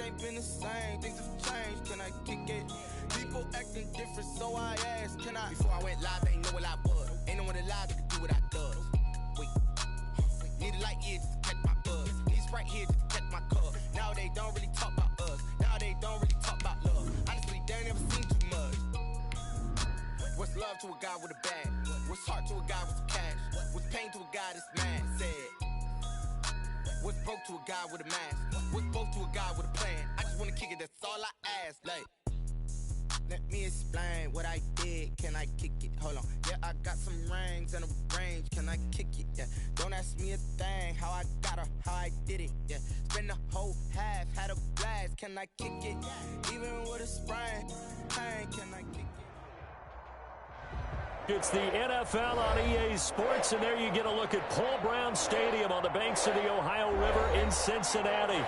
ain't been the same, things have changed, can I kick it? People acting different, so I asked, can I? Before I went live, they ain't know what I was. Ain't no one alive that could do what I does. Wait, need a light here just to catch my buzz. Need Sprite here just to catch my cup. Now they don't really talk about us. Now they don't really talk about love. Honestly, they ain't never seen too much. What's love to a guy with a bag? What's heart to a guy with some cash? What's pain to a guy that's mad? Said. What's broke to a guy with a mask? What's both to a guy with a plan? I just wanna kick it, that's all I ask. Like, let me explain what I did. Can I kick it? Hold on. Yeah, I got some rings and a range. Can I kick it? Yeah. Don't ask me a thing. How I got her, how I did it. Yeah. Spend the whole half, had a blast. Can I kick it? Even with a sprain, pain. Can I kick it? It's the NFL on EA Sports, and there you get a look at Paul Brown Stadium on the banks of the Ohio River in Cincinnati.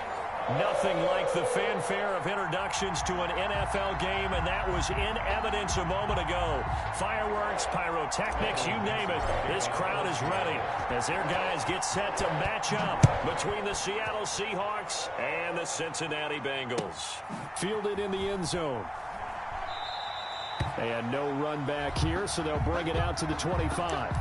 Nothing like the fanfare of introductions to an NFL game, and that was in evidence a moment ago. Fireworks, pyrotechnics, you name it. This crowd is ready as their guys get set to match up between the Seattle Seahawks and the Cincinnati Bengals. Fielded in the end zone. And no run back here, so they'll bring it out to the 25.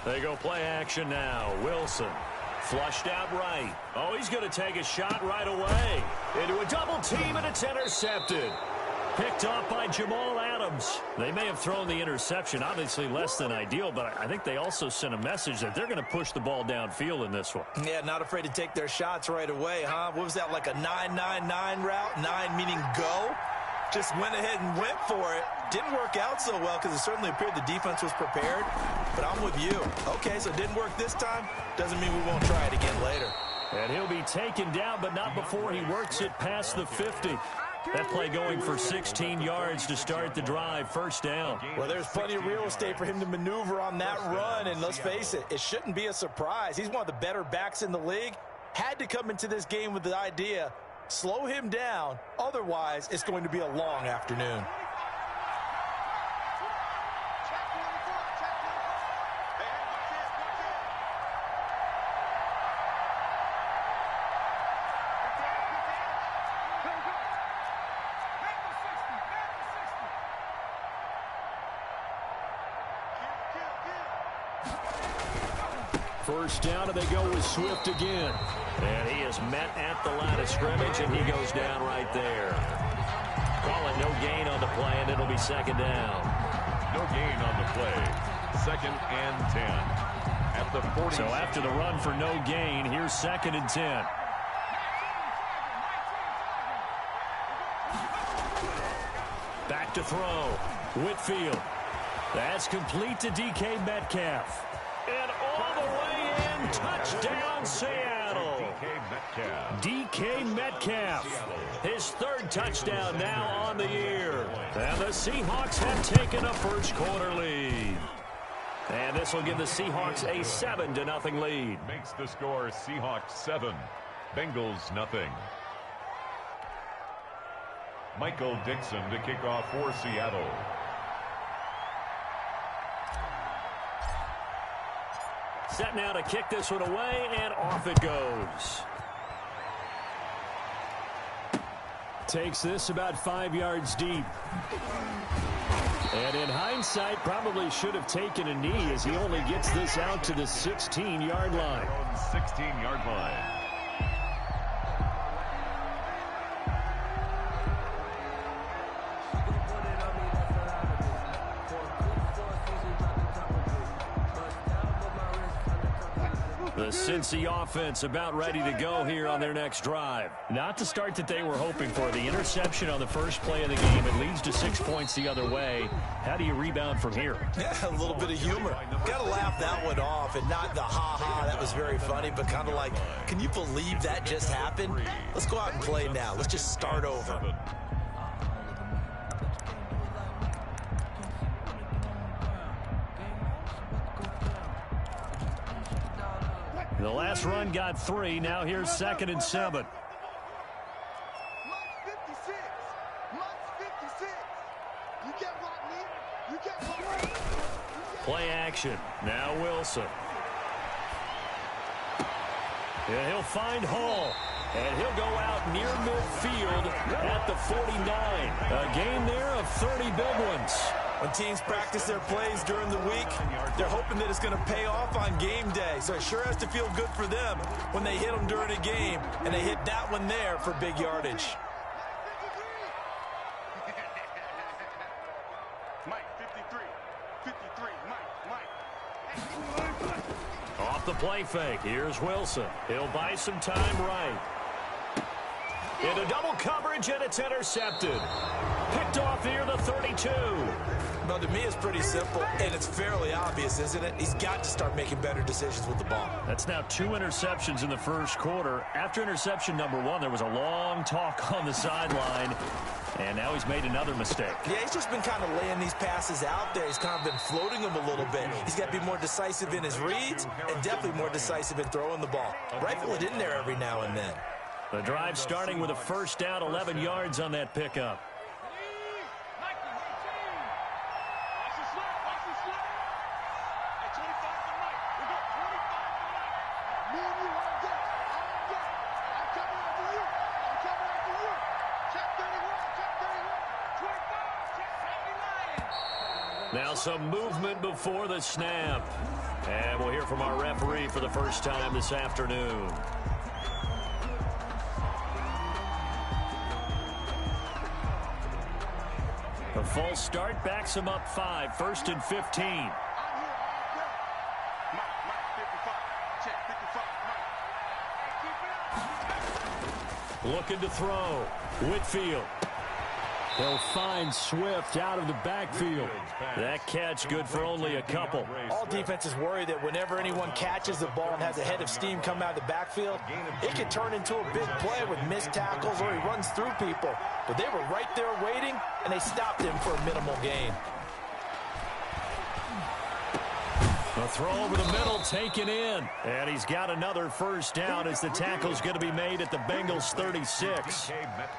They go play action now. Wilson flushed out right. Oh, he's going to take a shot right away. Into a double team, and it's intercepted. Picked off by Jamal Adams. They may have thrown the interception, obviously less than ideal, but I think they also sent a message that they're going to push the ball downfield in this one. Yeah, not afraid to take their shots right away, huh? What was that, like a 9-9-9 route? 9 meaning go? Just went ahead and went for it. Didn't work out so well because it certainly appeared the defense was prepared. But I'm with you. Okay, so it didn't work this time. Doesn't mean we won't try it again later. And he'll be taken down, but not before he works it past the 50. That play going for 16 yards to start the drive. First down. Well, there's plenty of real estate for him to maneuver on that run. And let's face it, it shouldn't be a surprise. He's one of the better backs in the league. Had to come into this game with the idea, slow him down. Otherwise, it's going to be a long afternoon. First down, and they go with Swift again. And he is met at the line of scrimmage, and he goes down right there. Call it no gain on the play, and it'll be second down. No gain on the play. Second and 10. At the 40. So after the run for no gain, here's second and 10. Back to throw. Whitfield. That's complete to DK Metcalf. And all the way in, touchdown Seattle. DK Metcalf, his third touchdown now on the year. And the Seahawks have taken a first quarter lead. And this will give the Seahawks a 7-0 lead. Makes the score Seahawks 7, Bengals nothing. Michael Dixon to kick off for Seattle. Set now to kick this one away, and off it goes. Takes this about 5 yards deep. And in hindsight, probably should have taken a knee as he only gets this out to the 16-yard line. 16-yard line. The Cincy offense about ready to go here on their next drive. Not the start that they were hoping for. The interception on the first play of the game. It leads to 6 points the other way. How do you rebound from here? Yeah, a little bit of humor. Got to laugh that one off, and not the ha-ha, that was very funny, but kind of like, can you believe that just happened? Let's go out and play now. Let's just start over. The last run got 3. Now here's 2nd and 7. Play action. Now Wilson. And he'll find Hall. And he'll go out near midfield at the 49. A gain there of 30 big ones. When teams practice their plays during the week, they're hoping that it's going to pay off on game day. So it sure has to feel good for them when they hit them during a game, and they hit that one there for big yardage. Mike, 53, Mike. Off the play fake, here's Wilson. He'll buy some time right. Into double coverage, and it's intercepted. Picked off near the 32. Well, to me, it's pretty simple, and it's fairly obvious, isn't it? He's got to start making better decisions with the ball. That's now 2 interceptions in the first quarter. After interception number 1, there was a long talk on the sideline, and now he's made another mistake. Yeah, he's just been kind of laying these passes out there. He's kind of been floating them a little bit. He's got to be more decisive in his reads and definitely more decisive in throwing the ball. Rifle it in there every now and then. The drive starting with a first down, 11 yards on that pickup. Now some movement before the snap. And we'll hear from our referee for the first time this afternoon. A false start backs him up 5, 1st and 15. Looking to throw. Whitfield. They'll find Swift out of the backfield. That catch good for only a couple. All defenses worry that whenever anyone catches the ball and has a head of steam come out of the backfield, it can turn into a big play with missed tackles or he runs through people. But they were right there waiting, and they stopped him for a minimal gain. A throw over the middle taken in. And he's got another first down as the tackle's going to be made at the Bengals 36.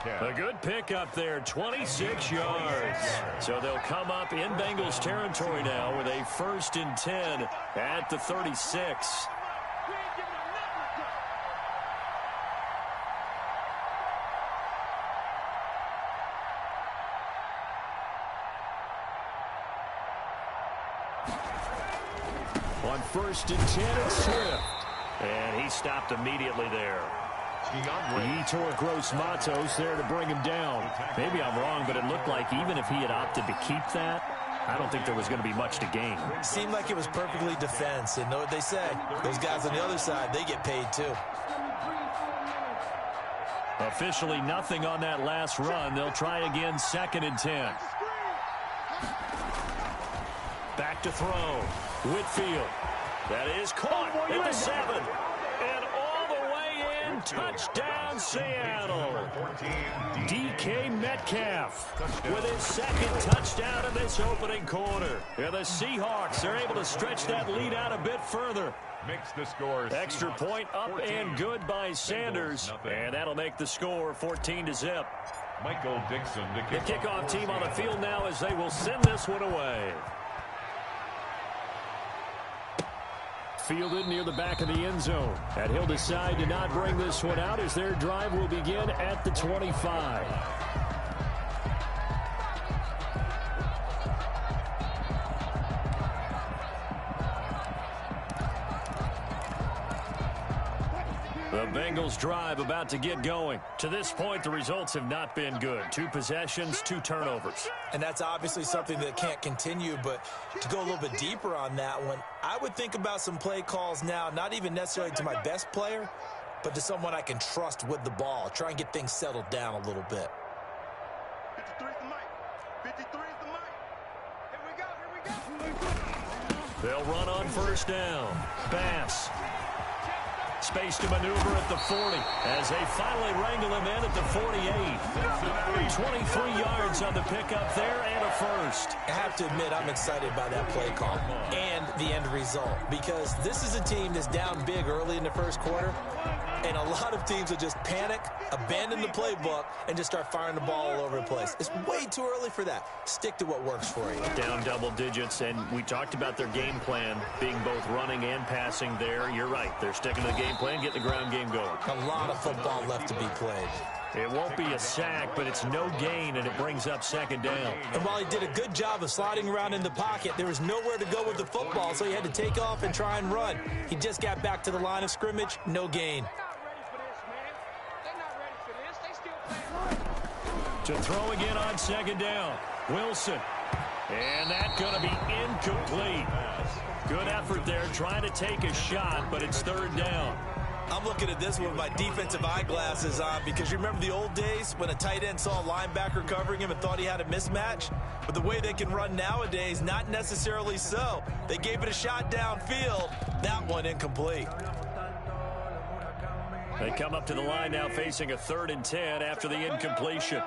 A good pickup there, 26 yards. So they'll come up in Bengals territory now with a 1st and 10 at the 36. On 1st and 10, it's Swift. And he stopped immediately there. Yetur Gross-Matos there to bring him down. Maybe I'm wrong, but it looked like even if he had opted to keep that, I don't think there was going to be much to gain. Seemed like it was perfectly defense. And know what they say? Those guys on the other side, they get paid too. Officially nothing on that last run. They'll try again, 2nd and 10. Back to throw. Whitfield. That is caught at the 7. And all the way in. Touchdown, Seattle. DK Metcalf with his 2nd touchdown in this opening quarter. And the Seahawks are able to stretch that lead out a bit further. Makes the score. Extra point up 14, and good by Sanders. And that'll make the score 14-0. Michael Dixon. The kickoff team on the field now as they will send this one away. Fielded near the back of the end zone. And he'll decide to not bring this one out as their drive will begin at the 25. The Bengals drive about to get going. To this point, the results have not been good. 2 possessions, 2 turnovers. And that's obviously something that can't continue, but to go a little bit deeper on that one, I would think about some play calls now, not even necessarily to my best player, but to someone I can trust with the ball. Try and get things settled down a little bit. 53 is the mic. 53 is the mic. Here we go. They'll run on 1st down. Bass. Space to maneuver at the 40 as they finally wrangle him in at the 48. 23 yards on the pickup there and a first. I have to admit, I'm excited by that play call and the end result because this is a team that's down big early in the first quarter, and a lot of teams will just panic, abandon the playbook, and just start firing the ball all over the place. It's way too early for that. Stick to what works for you. Down double digits, and we talked about their game plan being both running and passing there. You're right. They're sticking to the game plan, getting the ground game going. A lot of football left to be played. It won't be a sack, but it's no gain, and it brings up second down. And while he did a good job of sliding around in the pocket, there was nowhere to go with the football, so he had to take off and try and run. He just got back to the line of scrimmage, no gain. To throw again on second down. Wilson. And that's going to be incomplete. Good effort there, trying to take a shot, but it's third down. I'm looking at this with my defensive eyeglasses on because you remember the old days when a tight end saw a linebacker covering him and thought he had a mismatch? But the way they can run nowadays, not necessarily so. They gave it a shot downfield. That one incomplete. They come up to the line now facing a 3rd and 10 after the incompletion.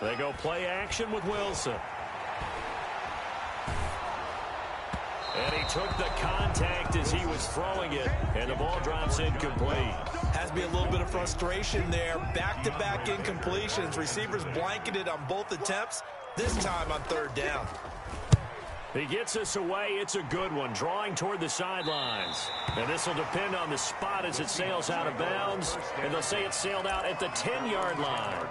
They go play action with Wilson. And he took the contact as he was throwing it, and the ball drops incomplete. Has to be a little bit of frustration there. Back-to-back incompletions. Receivers blanketed on both attempts, this time on 3rd down. He gets us away. It's a good one, drawing toward the sidelines. And this will depend on the spot as it sails out of bounds. And they'll say it sailed out at the 10-yard line.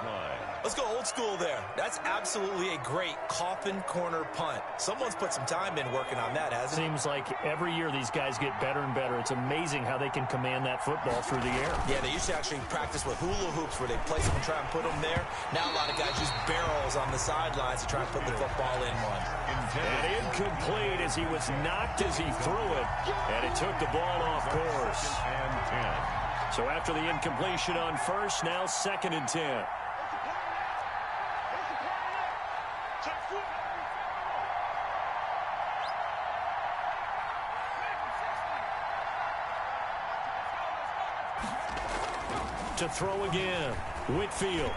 Let's go old school there. That's absolutely a great coffin corner punt. Someone's put some time in working on that, hasn't it? Seems like every year these guys get better and better. It's amazing how they can command that football through the air. Yeah, they used to actually practice with hula hoops where they place them and try and put them there. Now a lot of guys use barrels on the sidelines to try and put the football in one. And incomplete as he was knocked as he threw it. And it took the ball off course. So after the incompletion on first, now 2nd and 10. To throw again, Whitfield.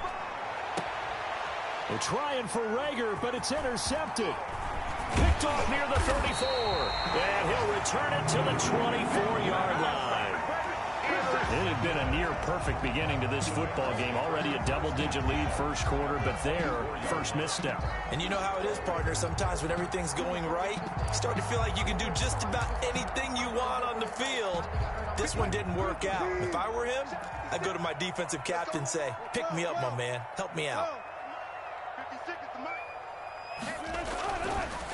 They're trying for Rager, but it's intercepted. Picked off near the 34. And he'll return it to the 24-yard line. It had been a near-perfect beginning to this football game. Already a double-digit lead first quarter, but their first misstep. And you know how it is, partner. Sometimes when everything's going right, you start to feel like you can do just about anything you want on the field. This one didn't work out. If I were him, I'd go to my defensive captain and say, pick me up, my man. Help me out.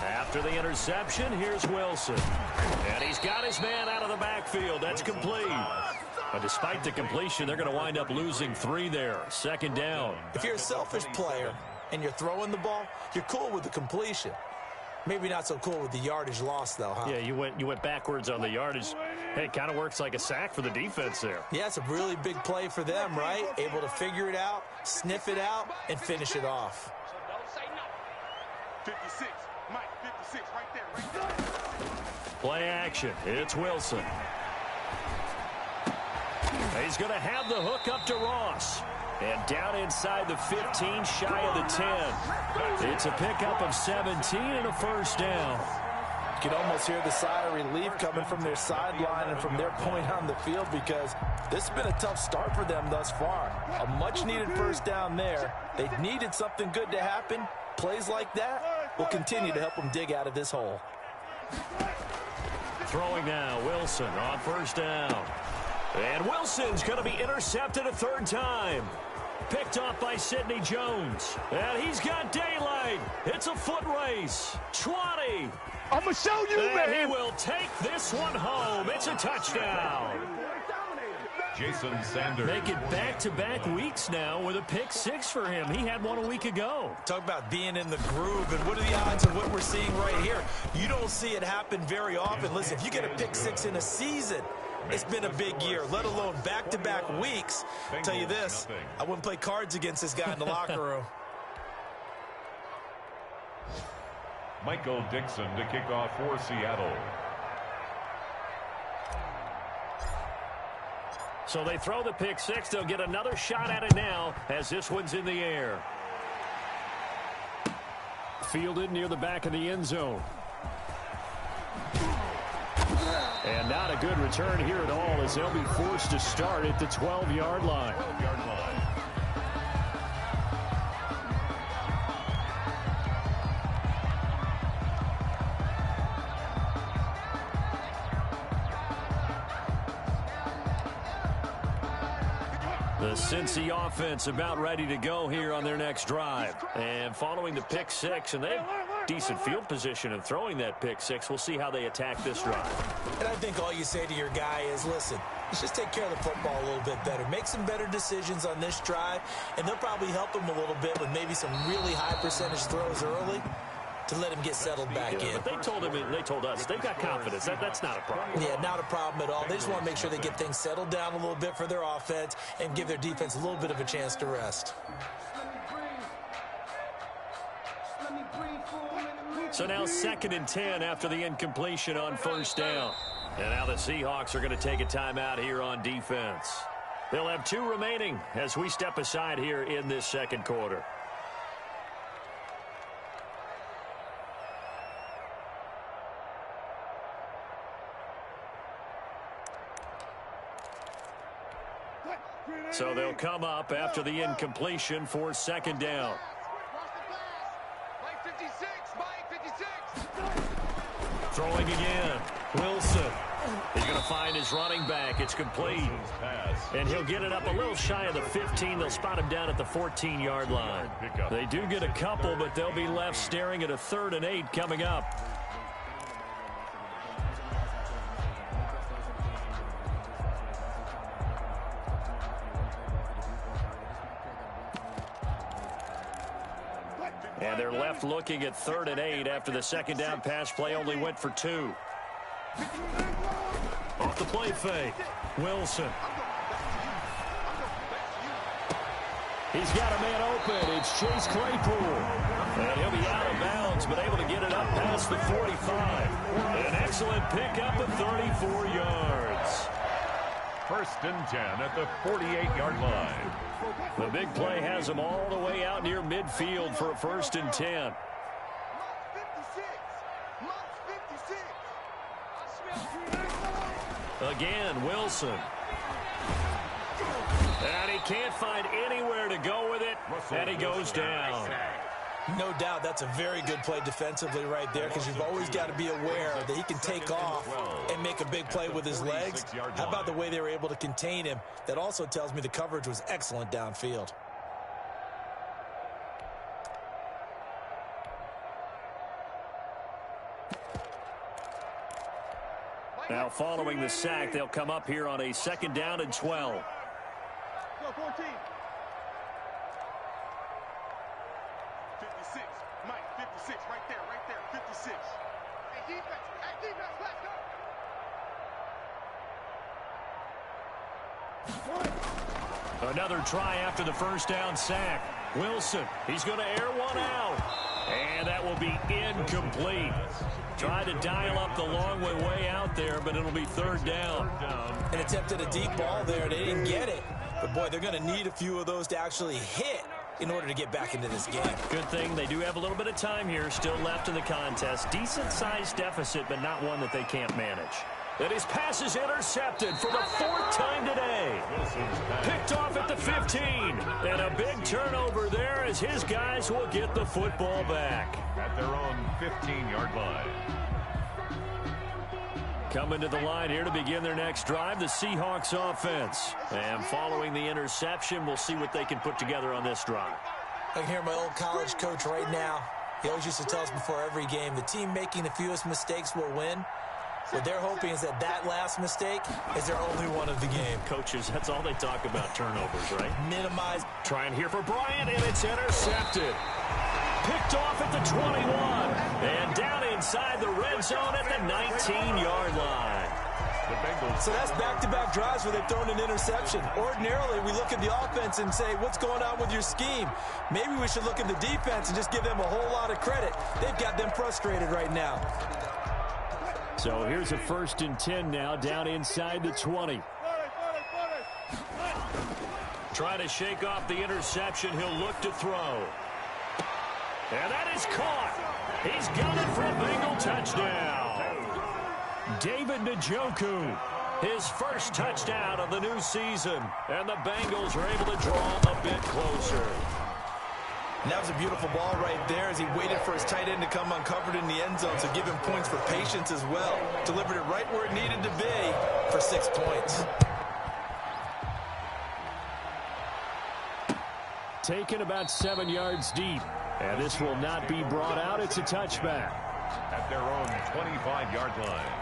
After the interception, here's Wilson. And he's got his man out of the backfield. That's complete. But despite the completion, they're going to wind up losing 3 there. 2nd down. If you're a selfish player and you're throwing the ball, you're cool with the completion. Maybe not so cool with the yardage loss, though, huh? Yeah, you went backwards on the yardage. Hey, it kind of works like a sack for the defense there. Yeah, it's a really big play for them, right? Able to figure it out, sniff it out, and finish it off. 56, Mike, 56, right there. Play action. It's Wilson. He's going to have the hook up to Ross. And down inside the 15, shy of the 10. It's a pickup of 17 and a first down. You can almost hear the sigh of relief coming from their sideline and from their point on the field because this has been a tough start for them thus far. A much-needed first down there. They needed something good to happen. Plays like that will continue to help them dig out of this hole. Throwing now, Wilson on first down. And Wilson's going to be intercepted a 3rd time. Picked off by Sidney Jones. And he's got daylight. It's a foot race. 20. I'm going to show you, and man. He will take this one home. It's a touchdown. Jason Sanders. Make it back-to-back weeks now with a pick 6 for him. He had one a week ago. Talk about being in the groove, and what are the odds of what we're seeing right here? You don't see it happen very often. Listen, if you get a pick 6 in a season, it's been a big year, let alone back-to-back weeks. I'll tell you this, I wouldn't play cards against this guy in the locker room. Michael Dixon to kick off for Seattle. So they throw the pick six. They'll get another shot at it now as this one's in the air. Fielded near the back of the end zone. And not a good return here at all as they'll be forced to start at the 12-yard line. The Cincy offense about ready to go here on their next drive. And following the pick six, and they have decent field position in throwing that pick six. We'll see how they attack this drive. And I think all you say to your guy is, listen, let's just take care of the football a little bit better. Make some better decisions on this drive, and they'll probably help him a little bit with maybe some really high percentage throws early to let him get settled back in. But they told us they've got confidence. That's not a problem. Yeah, not a problem at all. They just want to make sure they get things settled down a little bit for their offense and give their defense a little bit of a chance to rest. So now 2nd and 10 after the incompletion on first down. And now the Seahawks are going to take a timeout here on defense. They'll have 2 remaining as we step aside here in this second quarter. So they'll come up after the incompletion for 2nd down. Throwing again. Wilson. He's going to find his running back. It's complete. And he'll get it up a little shy of the 15. They'll spot him down at the 14-yard line. They do get a couple, but they'll be left staring at a 3rd and 8 coming up. And they're left looking at 3rd and 8 after the 2nd down pass play only went for 2. Off the play fake. Wilson. He's got a man open. It's Chase Claypool. And he'll be out of bounds, but able to get it up past the 45. An excellent pickup of 34 yards. 1st and 10 at the 48-yard line. The big play has them all the way out near midfield for a 1st and 10. Again, Wilson. And he can't find anywhere to go with it, and he goes down. No doubt that's a very good play defensively right there, because you've always got to be aware that he can take off and make a big play with his legs. How about the way they were able to contain him? That also tells me the coverage was excellent downfield. Now following the sack, they'll come up here on a 2nd down and 12. Go 14. 56. Mike, 56. Right there. 56. Hey, defense, let's go. Another try after the 1st down sack. Wilson, he's going to air one out. And that will be incomplete. Tried to dial up the long way out there, but it'll be 3rd down. And attempted a deep ball there. They didn't get it. But, boy, they're going to need a few of those to actually hit in order to get back into this game. Good thing they do have a little bit of time here still left in the contest. Decent-sized deficit, but not one that they can't manage. And his pass is intercepted for the 4th time today. Picked off at the 15. And a big turnover there as his guys will get the football back. At their own 15-yard line. Coming to the line here to begin their next drive, the Seahawks offense. And following the interception, we'll see what they can put together on this drive. I can hear my old college coach right now. He always used to tell us before every game, the team making the fewest mistakes will win. What they're hoping is that last mistake is their only one of the game. Coaches, that's all they talk about, turnovers, right? Minimize. Trying here for Bryant, and it's intercepted. Picked off at the 21. And down inside the red zone at the 19-yard line. The Bengals. So that's back-to-back drives where they've thrown an interception. Ordinarily, we look at the offense and say, what's going on with your scheme? Maybe we should look at the defense and just give them a whole lot of credit. They've got them frustrated right now. So here's a 1st and 10 now, down inside the 20. Trying to shake off the interception. He'll look to throw. And that is caught. He's got it for a Bengal touchdown. David Njoku, his first touchdown of the new season. And the Bengals are able to draw a bit closer. And that was a beautiful ball right there as he waited for his tight end to come uncovered in the end zone, so give him points for patience as well. Delivered it right where it needed to be for 6 points. Taken about 7 yards deep. And this will not be brought out. It's a touchback. At their own 25-yard line.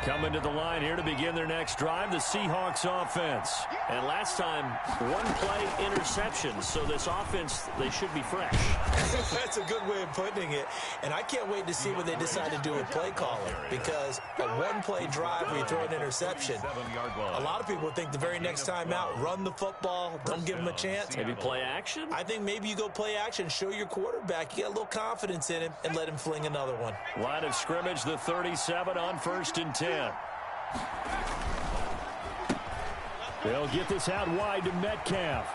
Coming to the line here to begin their next drive, the Seahawks offense. And last time, one-play interception. So this offense, they should be fresh. That's a good way of putting it. And I can't wait to see what they decide to do with play calling. Because a one-play drive where you throw an interception, a lot of people think the very next time out, run the football, don't give them a chance. Maybe play action? I think maybe you go play action, show your quarterback, you got a little confidence in him, and let him fling another one. Line of scrimmage, the 37 on 1st and 10. They'll get this out wide to Metcalf.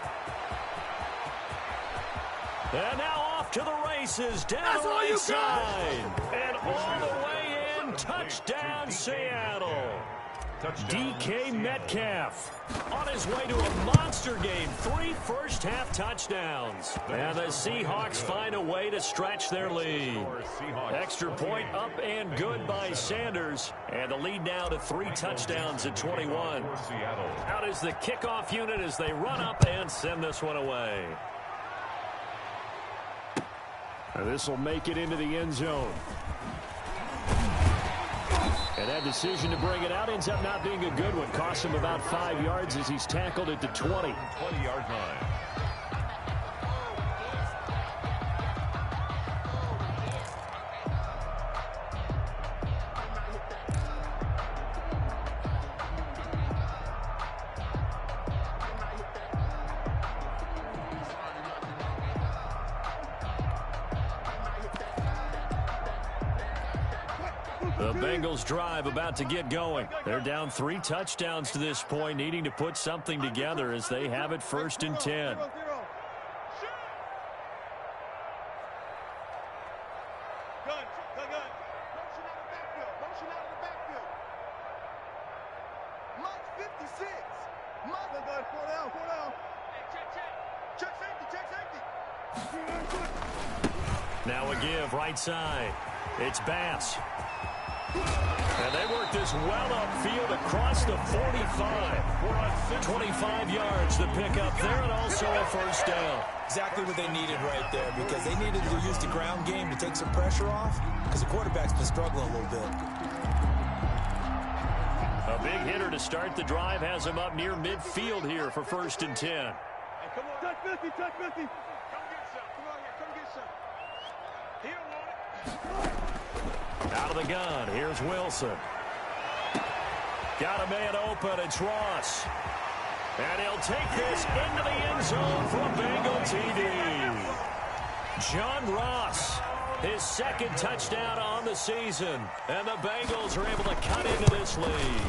And now off to the races, down the right side. And all the way in, touchdown Seattle. DK Metcalf on his way to a monster game. 3 first-half touchdowns. And the Seahawks find a way to stretch their lead. Extra point up and good by Sanders. And the lead now to 3 touchdowns at 21. Out is the kickoff unit as they run up and send this one away. This will make it into the end zone. And that decision to bring it out ends up not being a good one. Costs him about 5 yards as he's tackled at the 20. 20-yard line. The Bengals drive about to get going. They're down 3 touchdowns to this point, needing to put something together as they have it 1st and 10. Now a give right side. It's Bass. And they work this well upfield across the 45. 25 yards to pick up there and also a first down. Exactly what they needed right there because they needed to use the ground game to take some pressure off because the quarterback's been struggling a little bit. A big hitter to start the drive has him up near midfield here for 1st and 10. Hey, come on. Touch 50, touch 50. Come get some. Come on here, come get some. He don't want it. Out of the gun, here's Wilson. Got a man open, it's Ross. And he'll take this into the end zone for a Bengal TD. John Ross, his 2nd touchdown on the season. And the Bengals are able to cut into this lead.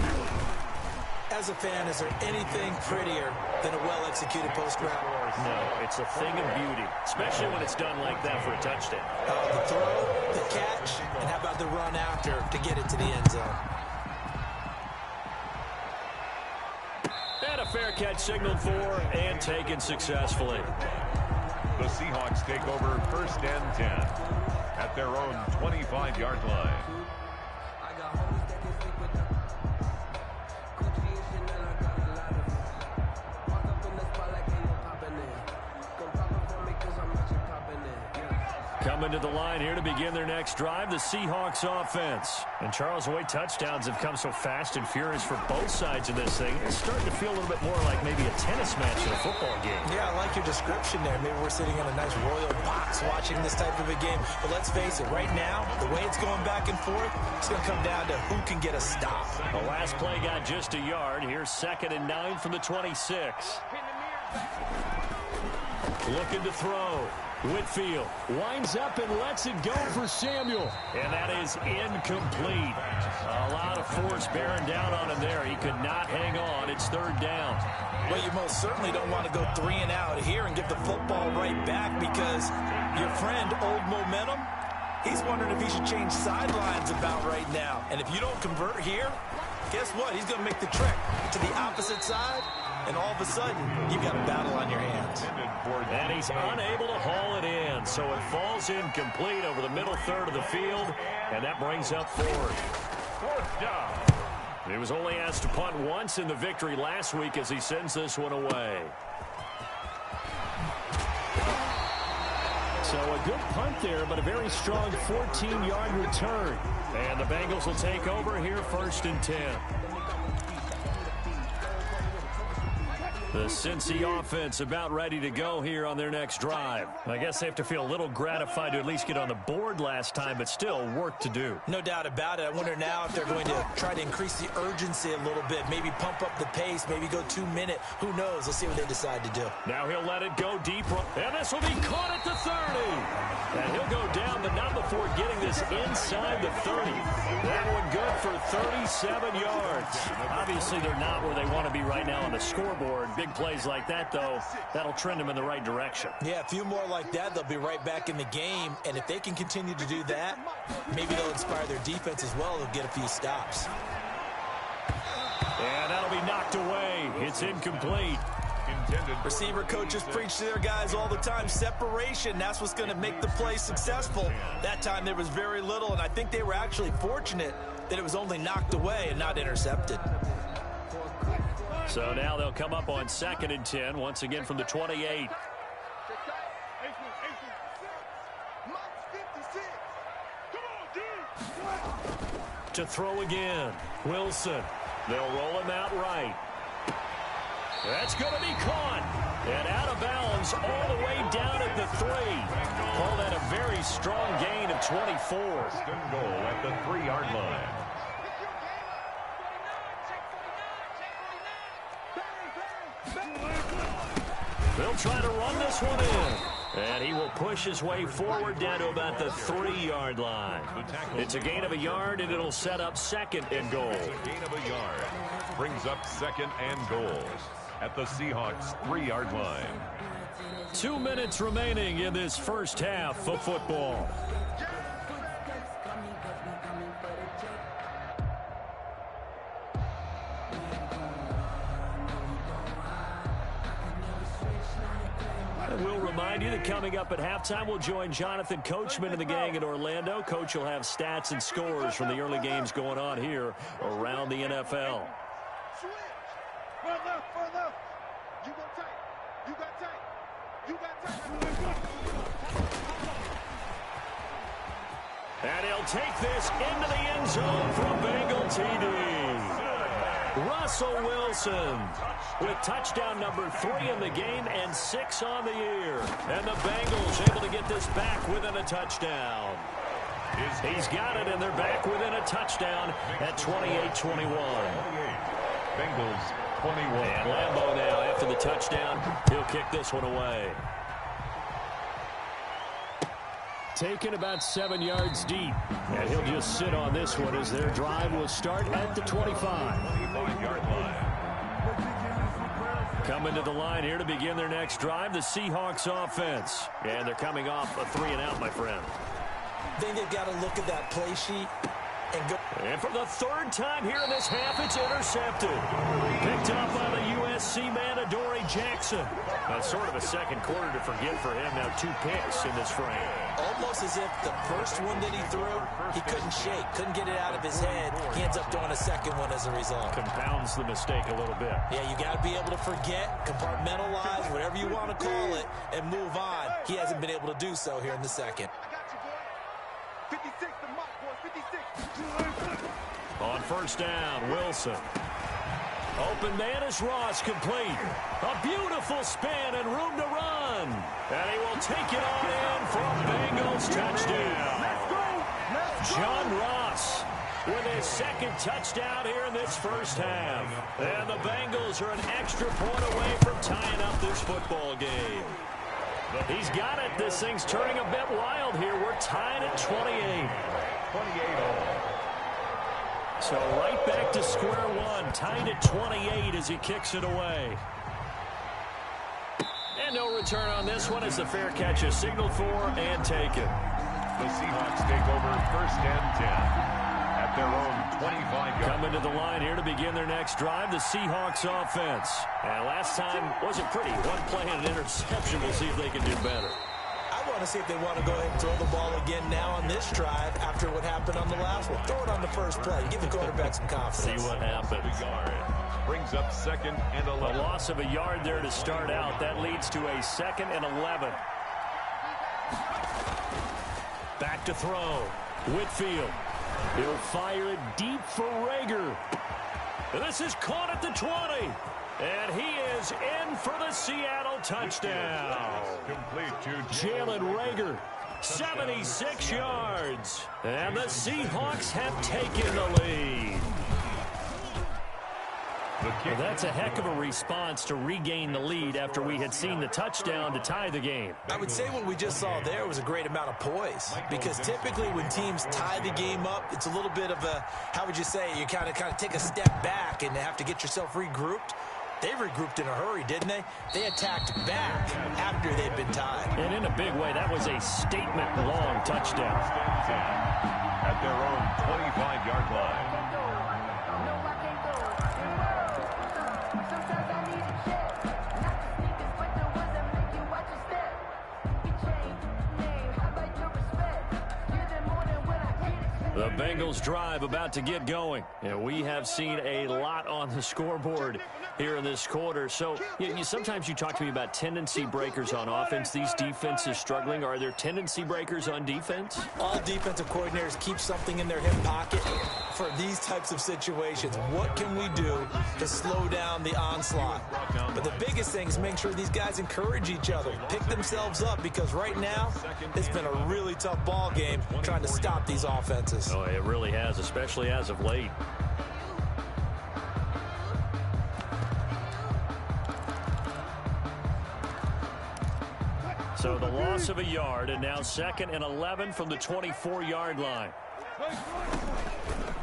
As a fan, is there anything prettier than a well-executed post-route? No, it's a thing of beauty, especially when it's done like that for a touchdown. The throw, the catch, and how about the run after to get it to the end zone? And a fair catch signaled for and taken successfully. The Seahawks take over 1st and 10 at their own 25-yard line. Coming to the line here to begin their next drive, the Seahawks offense. And Charles, the way touchdowns have come so fast and furious for both sides of this thing, it's starting to feel a little bit more like maybe a tennis match in a football game. Yeah, I like your description there. Maybe we're sitting in a nice royal box watching this type of a game. But let's face it, right now, the way it's going back and forth, it's going to come down to who can get a stop. The last play got just a yard. Here's 2nd and 9 from the 26. Looking to throw. Whitfield winds up and lets it go for Samuel. And that is incomplete. A lot of force bearing down on him there. He could not hang on. It's 3rd down. Well, you most certainly don't want to go 3 and out here and give the football right back, because your friend, Old Momentum, he's wondering if he should change sidelines about right now. And if you don't convert here, guess what? He's going to make the trek to the opposite side, and all of a sudden, you've got a battle on your hands. And he's unable to haul it in, so it falls incomplete over the middle third of the field, and that brings up 4th down. He was only asked to punt once in the victory last week as he sends this one away. So a good punt there, but a very strong 14-yard return. And the Bengals will take over here 1st and 10. The Cincy offense about ready to go here on their next drive. I guess they have to feel a little gratified to at least get on the board last time, but still work to do. No doubt about it. I wonder now if they're going to try to increase the urgency a little bit, maybe pump up the pace, maybe go 2-minute. Who knows? Let's see what they decide to do. Now he'll let it go deep, and this will be caught at the 30. And he'll go down, but not before getting this inside the 30. That one good for 37 yards. Obviously, they're not where they want to be right now on the scoreboard. Big plays like that, though, that'll trend them in the right direction. Yeah, a few more like that, they'll be right back in the game. And if they can continue to do that, maybe they'll inspire their defense as well. They'll get a few stops. And that'll be knocked away. It's incomplete. Receiver coaches preach to their guys all the time. Separation, that's what's going to make the play successful. That time there was very little, and I think they were actually fortunate that it was only knocked away and not intercepted. So now they'll come up on 2nd and 10, once again from the 28. To throw again. Wilson. They'll roll him out right. That's going to be caught. And out of bounds all the way down at the 3. Call that a very strong gain of 24. Goal at the 3-yard line. They'll try to run this one in. And he will push his way forward down to about the 3-yard line. It's a gain of a yard, and it'll set up 2nd and goal. Gain of a yard brings up 2nd and goal at the Seahawks 3-yard line. 2 minutes remaining in this first half of football. And we'll remind you that coming up at halftime, we'll join Jonathan Coachman and the gang in Orlando. Coach will have stats and scores from the early games going on here around the NFL. And he'll take this into the end zone from Bengal TD. Russell Wilson with touchdown number 3 in the game and 6 on the year. And the Bengals able to get this back within a touchdown. He's got it, and they're back within a touchdown at 28-21. Bengals 21. And Lambeau now, after the touchdown, he'll kick this one away. Taken about 7 yards deep. And he'll just sit on this one as their drive will start at the 25. 25-yard line. Coming to the line here to begin their next drive, the Seahawks offense. And they're coming off a 3-and-out, my friend. I think they've got to look at that play sheet and go. And for the 3rd time here in this half, it's intercepted. Picked up by the USC man, Adoree Jackson. That's sort of a second quarter to forget for him. Now 2 picks in this frame. Almost as if the first one that he threw, he couldn't shake, couldn't get it out of his head. He ends up doing a second one as a result. Compounds the mistake a little bit. Yeah, you got to be able to forget, compartmentalize, whatever you want to call it, and move on. He hasn't been able to do so here in the second. 56, the mic, boy, 56. On first down, Wilson. Open man is Ross, complete. A beautiful spin and room to run. And he will take it on in for a Bengals touchdown. John Ross with his second touchdown here in this first half. And the Bengals are an extra point away from tying up this football game. He's got it. This thing's turning a bit wild here. We're tied at 28. 28 all. So right back to square one, tied at 28 as he kicks it away. And no return on this one as the fair catch is signaled for and taken. The Seahawks take over first and 10 at their own 25-yard. Coming to the line here to begin their next drive, the Seahawks offense. And last time wasn't pretty. One play and an interception. We'll see if they can do better. I want to see if they want to go ahead and throw the ball again now on this drive after what happened on the last one. Throw it on the first play. Give the quarterback some confidence. See what happens. The yard brings up second and 11. A loss of a yard there to start out. That leads to a second and 11. Back to throw. Whitfield. He'll fire it deep for Reagor. This is caught at the 20. And he is in for the Seattle touchdown. Complete to Jalen Reagor, 76 yards. And the Seahawks have taken the lead. Well, that's a heck of a response to regain the lead after we had seen the touchdown to tie the game. I would say what we just saw there was a great amount of poise, because typically when teams tie the game up, it's a little bit of a, how would you say, you kind of take a step back and have to get yourself regrouped. They regrouped in a hurry, didn't they? They attacked back after they'd been tied. And in a big way, that was a statement-long touchdown. At their own 25-yard line. The Bengals drive about to get going. And we have seen a lot on the scoreboard here in this quarter. So sometimes you talk to me about tendency breakers on offense. These defenses struggling. Are there tendency breakers on defense? All defensive coordinators keep something in their hip pocket for these types of situations. What can we do to slow down the onslaught? But the biggest thing is make sure these guys encourage each other, pick themselves up, because right now it's been a really tough ball game trying to stop these offenses. Oh, it really has, especially as of late. So the loss of a yard, and now second and 11 from the 24-yard line.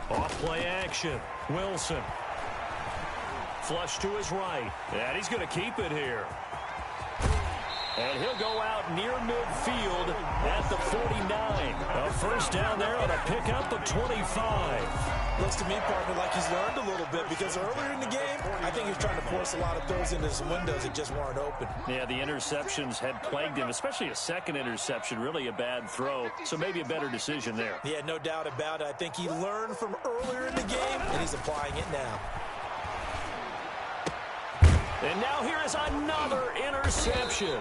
Off play action. Wilson. Flush to his right. And he's going to keep it here. And he'll go out near midfield at the 49. A first down there on a pickup of 25. Looks to me, partner, like he's learned a little bit, because earlier in the game, I think he was trying to force a lot of throws into some windows that just weren't open. Yeah, the interceptions had plagued him, especially a second interception, really a bad throw. So maybe a better decision there. Yeah, no doubt about it. I think he learned from earlier in the game, and he's applying it now. And now here is another interception.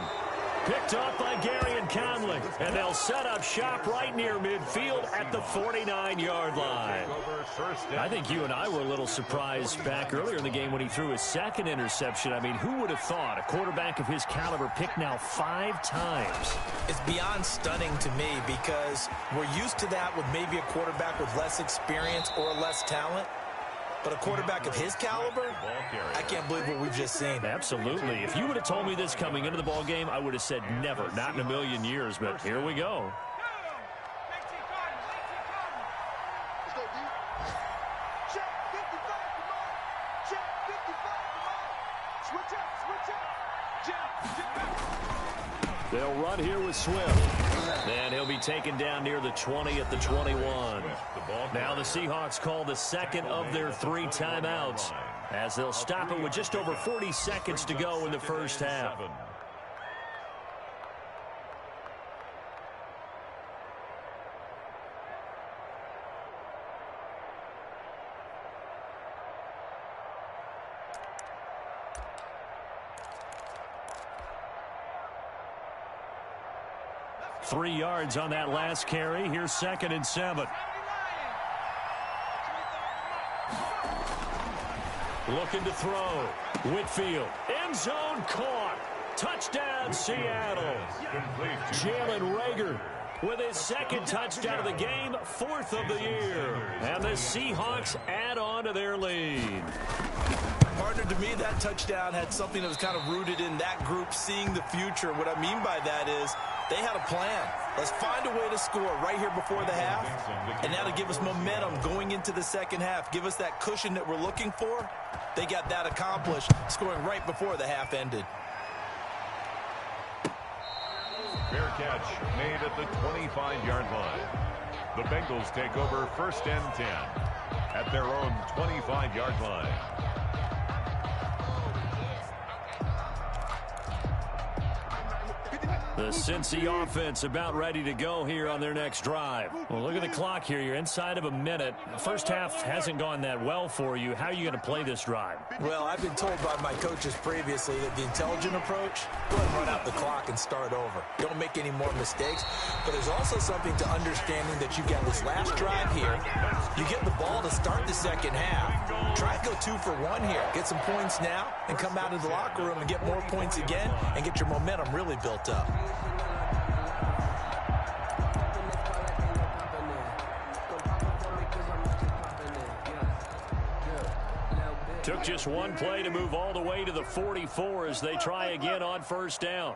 Picked off by Gary and Conley. And they'll set up shop right near midfield at the 49-yard line. I think you and I were a little surprised back earlier in the game when he threw his second interception. I mean, who would have thought a quarterback of his caliber picked now 5 times? It's beyond stunning to me, because we're used to that with maybe a quarterback with less experience or less talent. But a quarterback of his caliber, I can't believe what we've just seen. Absolutely. If you would have told me this coming into the ball game, I would have said never, not in a million years. But here we go. They'll run here with Swift. And he'll be taken down near the 20 at the 21. Now the Seahawks call the second of their 3 timeouts, as they'll stop it with just over 40 seconds to go in the first half. 3 yards on that last carry. Here's 2nd and 7. Looking to throw. Whitfield. End zone caught. Touchdown, Seattle. Jalen Reagor with his 2nd touchdown of the game, 4th of the year. And the Seahawks add on to their lead. Partner, to me, that touchdown had something that was kind of rooted in that group seeing the future. What I mean by that is they had a plan. Let's find a way to score right here before the half, and that'll give us momentum going into the second half. Give us that cushion that we're looking for. They got that accomplished, scoring right before the half ended. Fair catch made at the 25-yard line. The Bengals take over 1st and 10 at their own 25-yard line. The Cincy offense about ready to go here on their next drive. Well, look at the clock here. You're inside of a minute. The first half hasn't gone that well for you. How are you going to play this drive? Well, I've been told by my coaches previously that the intelligent approach, go ahead and run out the clock and start over. Don't make any more mistakes. But there's also something to understanding that you got this last drive here. You get the ball to start the second half. Try and go 2 for 1 here. Get some points now and come out of the locker room and get more points again and get your momentum really built up. Took just one play to move all the way to the 44 as they try again on 1st down.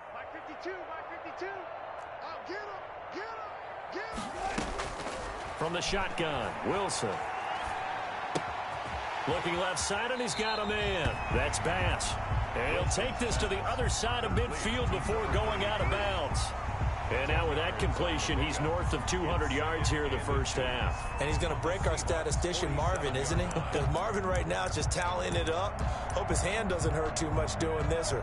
From the shotgun, Wilson. Looking left side, and he's got a man. That's Bass. And he'll take this to the other side of midfield before going out of bounds. And now with that completion, he's north of 200 yards here in the first half. And he's going to break our statistician, Marvin, isn't he? Because Marvin right now is just tallying it up. Hope his hand doesn't hurt too much doing this or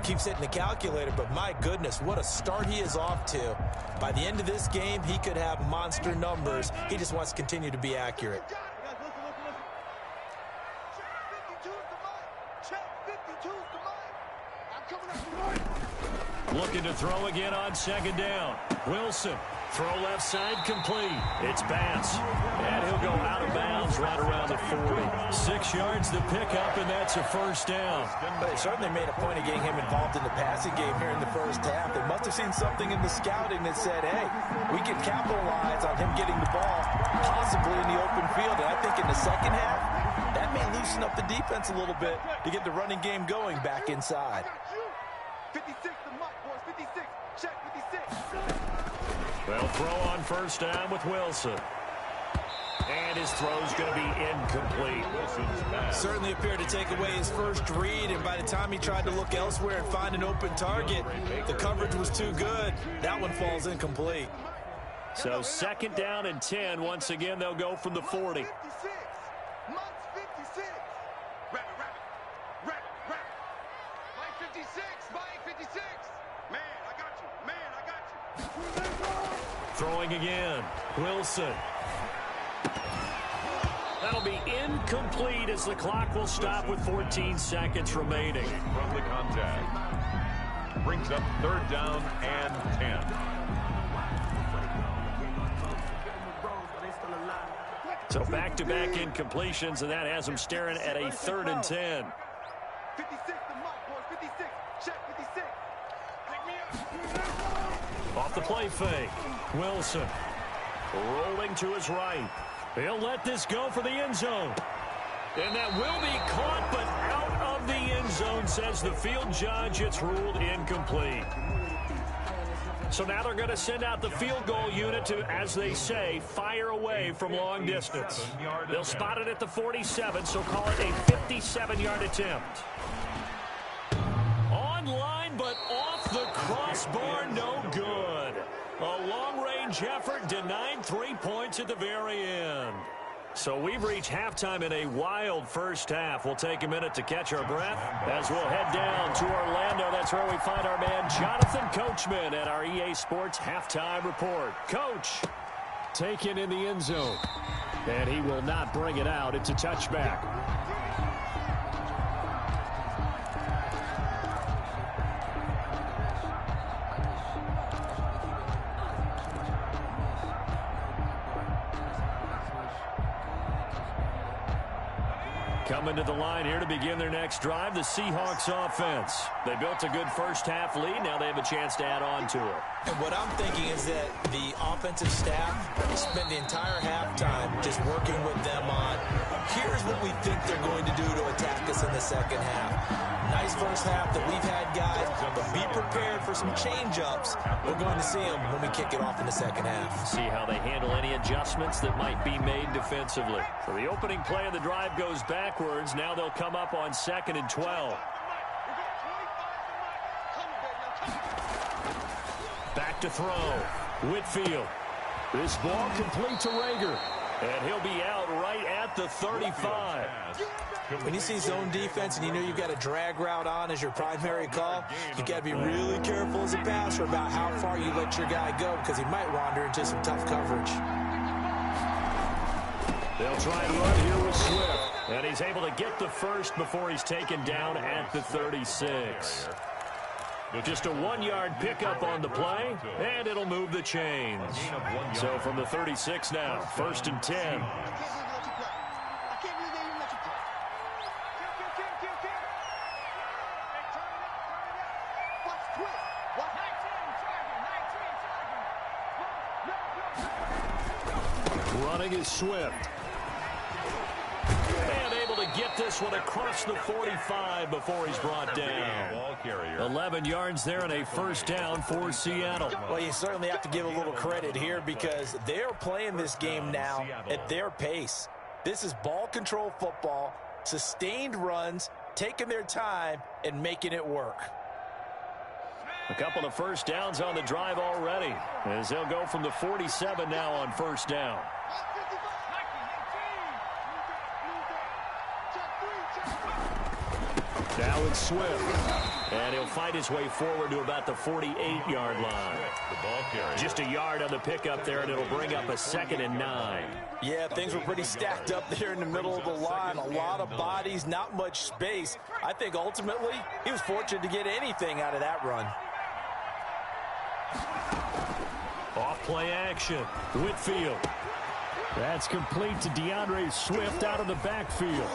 keeps hitting the calculator. But my goodness, what a start he is off to. By the end of this game, he could have monster numbers. He just wants to continue to be accurate. Looking to throw again on 2nd down. Wilson. Throw left side complete. It's Bass. And he'll go out of bounds right around the 40. 6 yards to pick up, and that's a 1st down. But they certainly made a point of getting him involved in the passing game here in the first half. They must have seen something in the scouting that said, hey, we can capitalize on him getting the ball, possibly in the open field. And I think in the second half, that may loosen up the defense a little bit to get the running game going back inside. 56 to Mike, boys. 56. Check 56. They'll throw on 1st down with Wilson. And his throw's going to be incomplete. Certainly appeared to take away his first read, and by the time he tried to look elsewhere and find an open target, the coverage was too good. That one falls incomplete. So 2nd down and 10. Once again, they'll go from the 40. 56. Mike's 56. Rabbit. Mike 56. Mike 56. Man, I got you. Throwing again. Wilson. That'll be incomplete as the clock will stop with 14 seconds remaining. From the contact. Brings up 3rd down and 10. So back-to-back incompletions, and that has them staring at a 3rd and 10. 56 to Mike, boys. 56. Check 56. Pick me up. Off the play fake. Wilson rolling to his right. He'll let this go for the end zone. And that will be caught, but out of the end zone, says the field judge. It's ruled incomplete. So now they're going to send out the field goal unit to, as they say, fire away from long distance. They'll spot it at the 47, so call it a 57-yard attempt. Online, but off the crossbar, no good. A long-range effort denied 3 points at the very end. So we've reached halftime in a wild first half. We'll take a minute to catch our breath as we'll head down to Orlando. That's where we find our man Jonathan Coachman at our EA Sports Halftime Report. Coach, taken in the end zone. And he will not bring it out. It's a touchback. Coming to the line here to begin their next drive, the Seahawks offense. They built a good first-half lead. Now they have a chance to add on to it. And what I'm thinking is that the offensive staff spend the entire halftime just working with them on, here's what we think they're going to do to attack us in the second half. Nice first half that we've had, guys, but be prepared for some change-ups. We're going to see them when we kick it off in the second half. See how they handle any adjustments that might be made defensively. So the opening play of the drive goes backwards. Now they'll come up on 2nd and 12. Back to throw. Whitfield. This ball complete to Reagor. And he'll be out right at the 35. When you see zone defense and you know you've got a drag route on as your primary call, you've got to be really careful as a passer about how far you let your guy go because he might wander into some tough coverage. They'll try and run here with Swift. And he's able to get the first before he's taken down at the 36. Just a 1-yard pickup on the play, and it'll move the chains. So from the 36 now, 1st and 10. Running is Swift. And able to get this one across the 45 before he's brought down. 11 yards there and a first down for Seattle. Well, you certainly have to give a little credit here because they're playing this game now at their pace. This is ball control football, sustained runs, taking their time and making it work. A couple of first downs on the drive already as they'll go from the 47 now on first down. Now it's Swift. And he'll fight his way forward to about the 48-yard line. Just a yard on the pickup there, and it'll bring up a 2nd and 9. Yeah, things were pretty stacked up there in the middle of the line. A lot of bodies, not much space. I think ultimately he was fortunate to get anything out of that run. Off play action. Whitfield. That's complete to DeAndre Swift out of the backfield.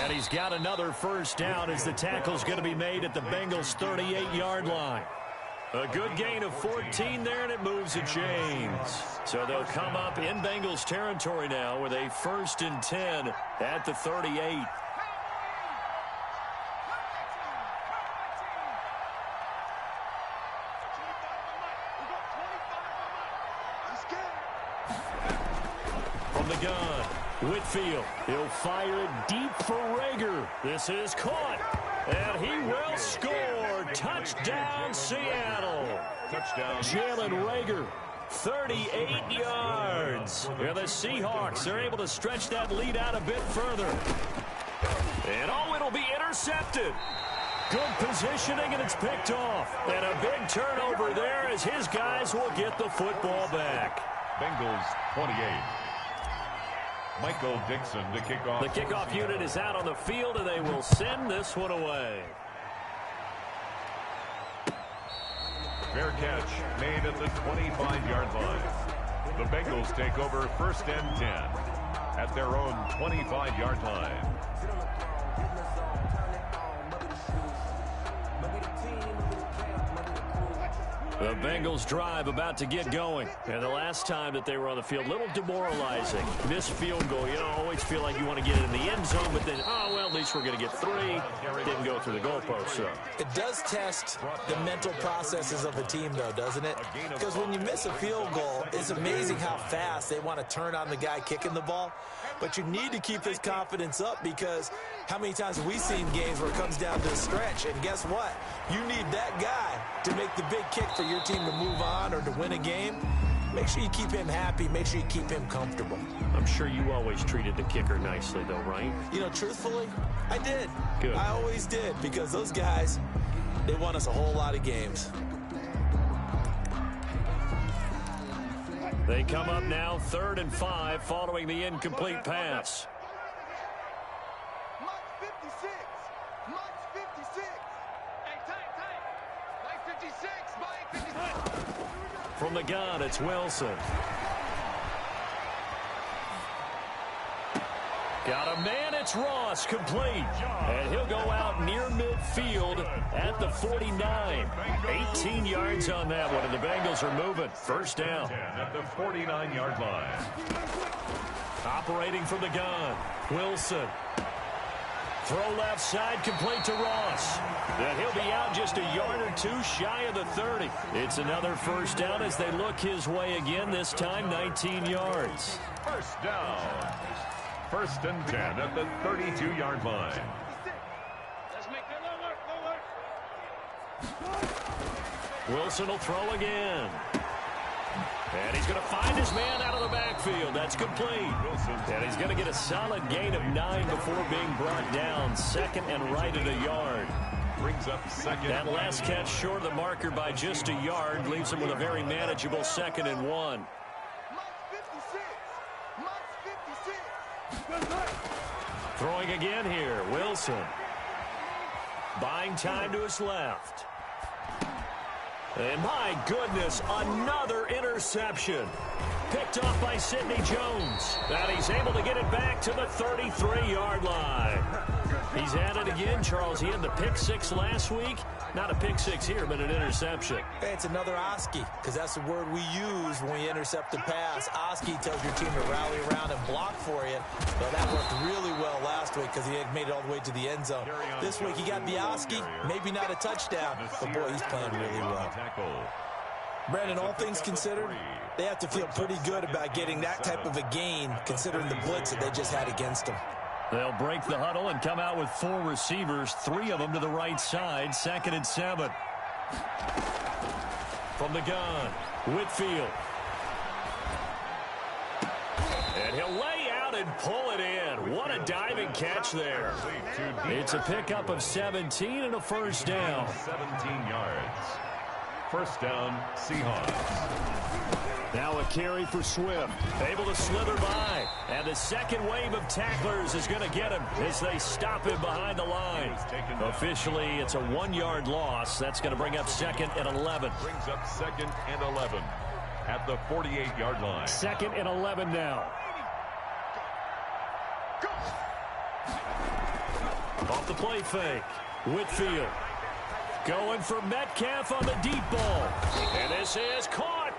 And he's got another first down as the tackle's going to be made at the Bengals' 38-yard line. A good gain of 14 there, and it moves the chains. So they'll come up in Bengals territory now with a 1st and 10 at the 38. From the gun, Whitfield. He'll fire it deep for Reagor. This is caught, and he will score. Touchdown, Seattle. Touchdown, Jalen Reagor. 38 yards. And the Seahawks are able to stretch that lead out a bit further. And it'll be intercepted. Good positioning, and it's picked off. And a big turnover there as his guys will get the football back. Bengals 28. Michael Dixon to kick off. The kickoff unit is out on the field, and they will send this one away. Fair catch made at the 25-yard line. The Bengals take over 1st and 10 at their own 25-yard line. The Bengals drive about to get going. And the last time that they were on the field, a little demoralizing. Missed field goal. You know, always feel like you want to get it in the end zone, but then, well, at least we're going to get 3. Didn't go through the goalpost, so. It does test the mental processes of a team, though, doesn't it? Because when you miss a field goal, it's amazing how fast they want to turn on the guy kicking the ball. But you need to keep this confidence up because how many times have we seen games where it comes down to a stretch? And guess what? You need that guy to make the big kick for your team to move on or to win a game. Make sure you keep him happy. Make sure you keep him comfortable. I'm sure you always treated the kicker nicely, though, right? You know, truthfully, I did. Good. I always did because those guys, they won us a whole lot of games. They come up now 3rd and 5 following the incomplete pass. March 56. March 56. Hey, tight. Mike 56. Mike 56. From the gun, it's Wilson. Got a man, it's Ross, complete. And he'll go out near midfield at the 49. 18 yards on that one, and the Bengals are moving. First down. At the 49-yard line. Operating from the gun, Wilson. Throw left side, complete to Ross. And he'll be out just a yard or two shy of the 30. It's another first down as they look his way again, this time 19 yards. First down. First and 10 at the 32-yard line. Let's make that lower. Wilson will throw again. And he's going to find his man out of the backfield. That's complete. And he's going to get a solid gain of 9 before being brought down. Second and right at a yard. Brings up second. That last catch short of the marker by just a yard leaves him with a very manageable 2nd and 1. Throwing again here, Wilson. Buying time to his left. And my goodness, another interception. Picked off by Sidney Jones. And he's able to get it back to the 33-yard line. He's at it again, Charles. He had the pick 6 last week. Not a pick 6 here, but an interception. Hey, it's another Oski, because that's the word we use when we intercept a pass. Oski tells your team to rally around and block for you. Well, that worked really well last week because he had made it all the way to the end zone. This week he got the Oski, maybe not a touchdown, but boy, he's playing really well. Brandon, all things considered, they have to feel pretty good about getting that type of a gain, considering the blitz that they just had against them. They'll break the huddle and come out with 4 receivers, 3 of them to the right side, 2nd and 7. From the gun, Whitfield. And he'll lay out and pull it in. What a diving catch there. It's a pickup of 17 and a first down. 17 yards. First down, Seahawks. Now a carry for Swift. Able to slither by. And the second wave of tacklers is going to get him as they stop him behind the line. Officially, it's a 1-yard loss. That's going to bring up 2nd and 11. Brings up 2nd and 11 at the 48-yard line. 2nd and 11 now. Off the play fake. Whitfield. Going for Metcalf on the deep ball. And this is caught.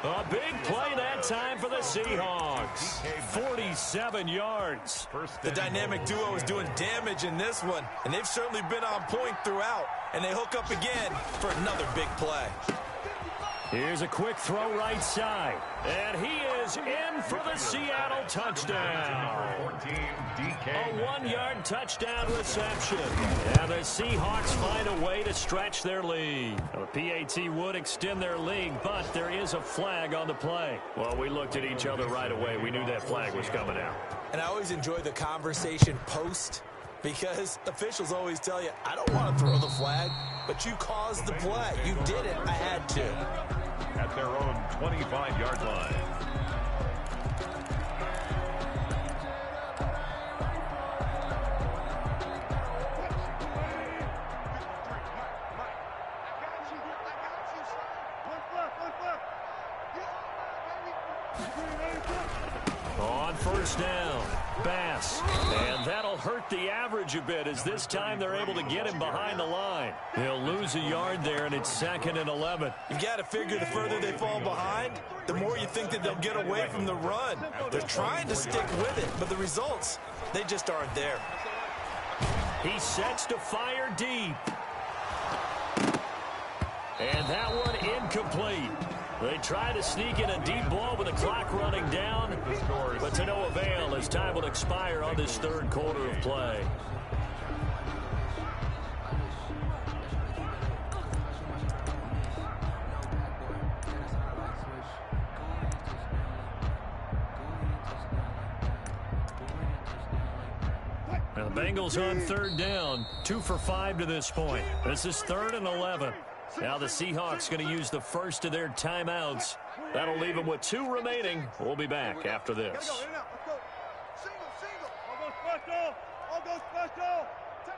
A big play that time for the Seahawks. 47 yards. The dynamic duo is doing damage in this one, and they've certainly been on point throughout. And they hook up again for another big play. Here's a quick throw right side. And he is in for the Seattle touchdown. 14, DK. A 1-yard touchdown reception. And the Seahawks find a way to stretch their lead. The PAT would extend their lead, but there is a flag on the play. Well, we looked at each other right away. We knew that flag was coming out. And I always enjoy the conversation post, because officials always tell you, I don't want to throw the flag, but you caused the play. You did it. I had to. At their own 25-yard line. On first down, Bass. And that'll hurt the average a bit as this time they're able to get him behind the line. He'll lose a yard there, and it's 2nd and 11. You've got to figure the further they fall behind, the more you think that they'll get away from the run. They're trying to stick with it, but the results, they just aren't there. He sets to fire deep. And that one incomplete. They try to sneak in a deep ball with the clock running down, but to no avail as time will expire on this 3rd quarter of play. Now the Bengals on 3rd down, 2 for 5 to this point. This is 3rd and 11. Now the Seahawks going to use the first of their timeouts. That'll leave them with 2 remaining. We'll be back after this. All goes special. Take